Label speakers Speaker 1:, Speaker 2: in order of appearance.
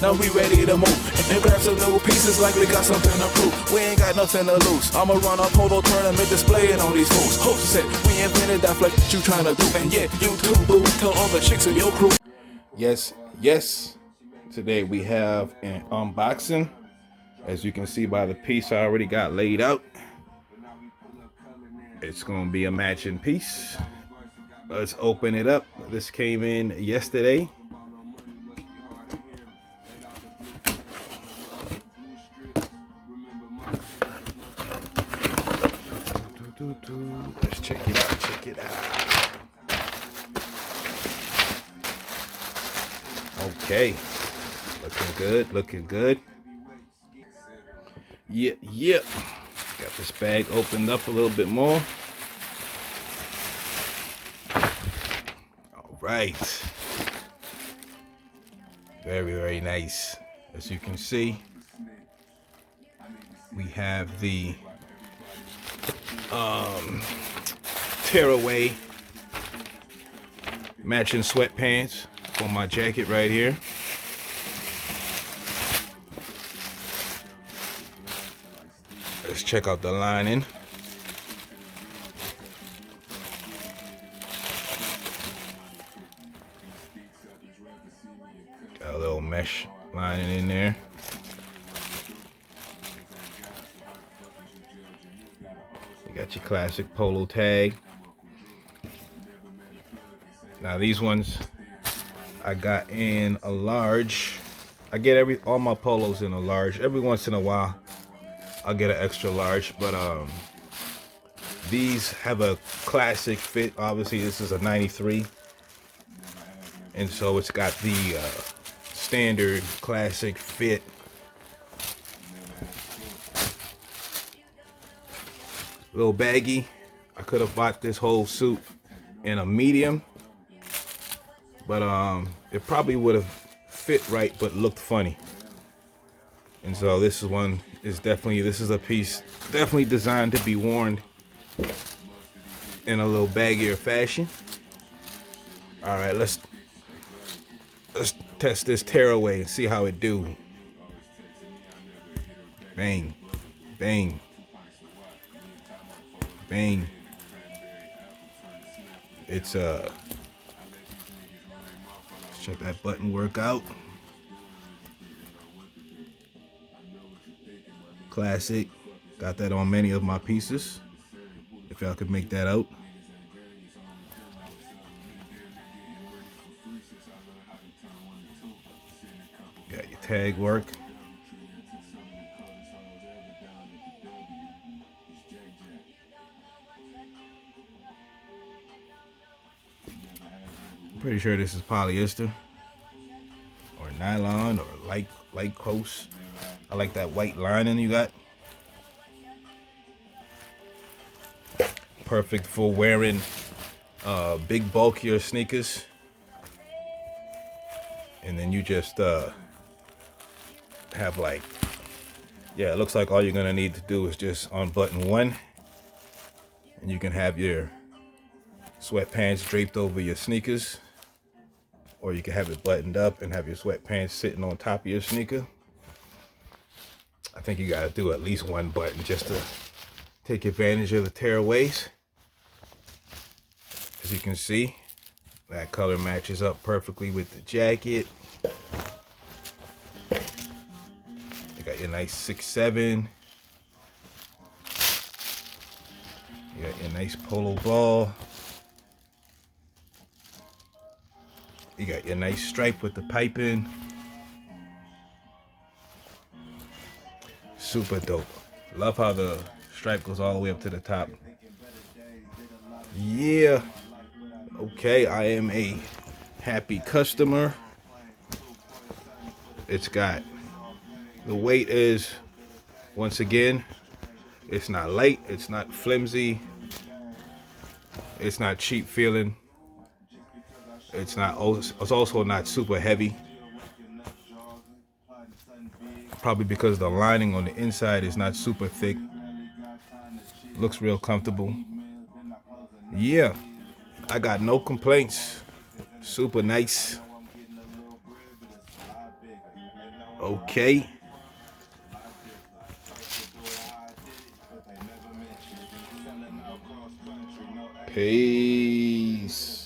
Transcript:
Speaker 1: now we ready to move. And grab some new pieces like we got something to prove. We ain't got nothing to lose. I'ma run a polo tournament, display it on these fools. H.O.O.F said we invented that flex that you tryna do. And yeah, you too, boo. Tell all the chicks in your crew.
Speaker 2: Yes, yes. Today we have an unboxing. As you can see by the piece I already got laid out, it's gonna be a matching piece. Let's open it up. This came in yesterday. Let's check it out, check it out. Okay, looking good, looking good. Yep. Got this bag opened up a little bit more. All right. Very, very nice. As you can see, we have the tearaway matching sweatpants for my jacket right here. Let's check out the lining. Got a little mesh lining in there. You got your classic polo tag. Now these ones I got in a large. I get all my polos in a large. Every once in a while I'll get an extra large, but these have a classic fit. Obviously this is a 93, and so it's got the standard classic fit. A little baggy. I could have bought this whole suit in a medium, but it probably would have fit right but looked funny. And so this is one is definitely, this is a piece definitely designed to be worn in a little baggier fashion. All right, let's test this tearaway and see how it do. Bang, bang, bang. It's let's check that button work out. Classic. Got that on many of my pieces, if y'all could make that out. Got your tag work. I'm pretty sure this is polyester or nylon or light close. I like that white lining you got. Perfect for wearing big bulkier sneakers. And then you just have like, yeah, it looks like all you're gonna need to do is just unbutton one, and you can have your sweatpants draped over your sneakers, or you can have it buttoned up and have your sweatpants sitting on top of your sneaker. I think you gotta do at least one button just to take advantage of the tearaways. As you can see, that color matches up perfectly with the jacket. You got your nice 6'7". You got your nice polo ball. You got your nice stripe with the piping. Super dope. Love how the stripe goes all the way up to the top. Yeah. Okay, I am a happy customer. It's got, the weight is, once again, it's not light, it's not flimsy, it's not cheap feeling. It's also not super heavy. Probably because the lining on the inside is not super thick. Looks real comfortable. Yeah, I got no complaints. Super nice. Okay. Peace.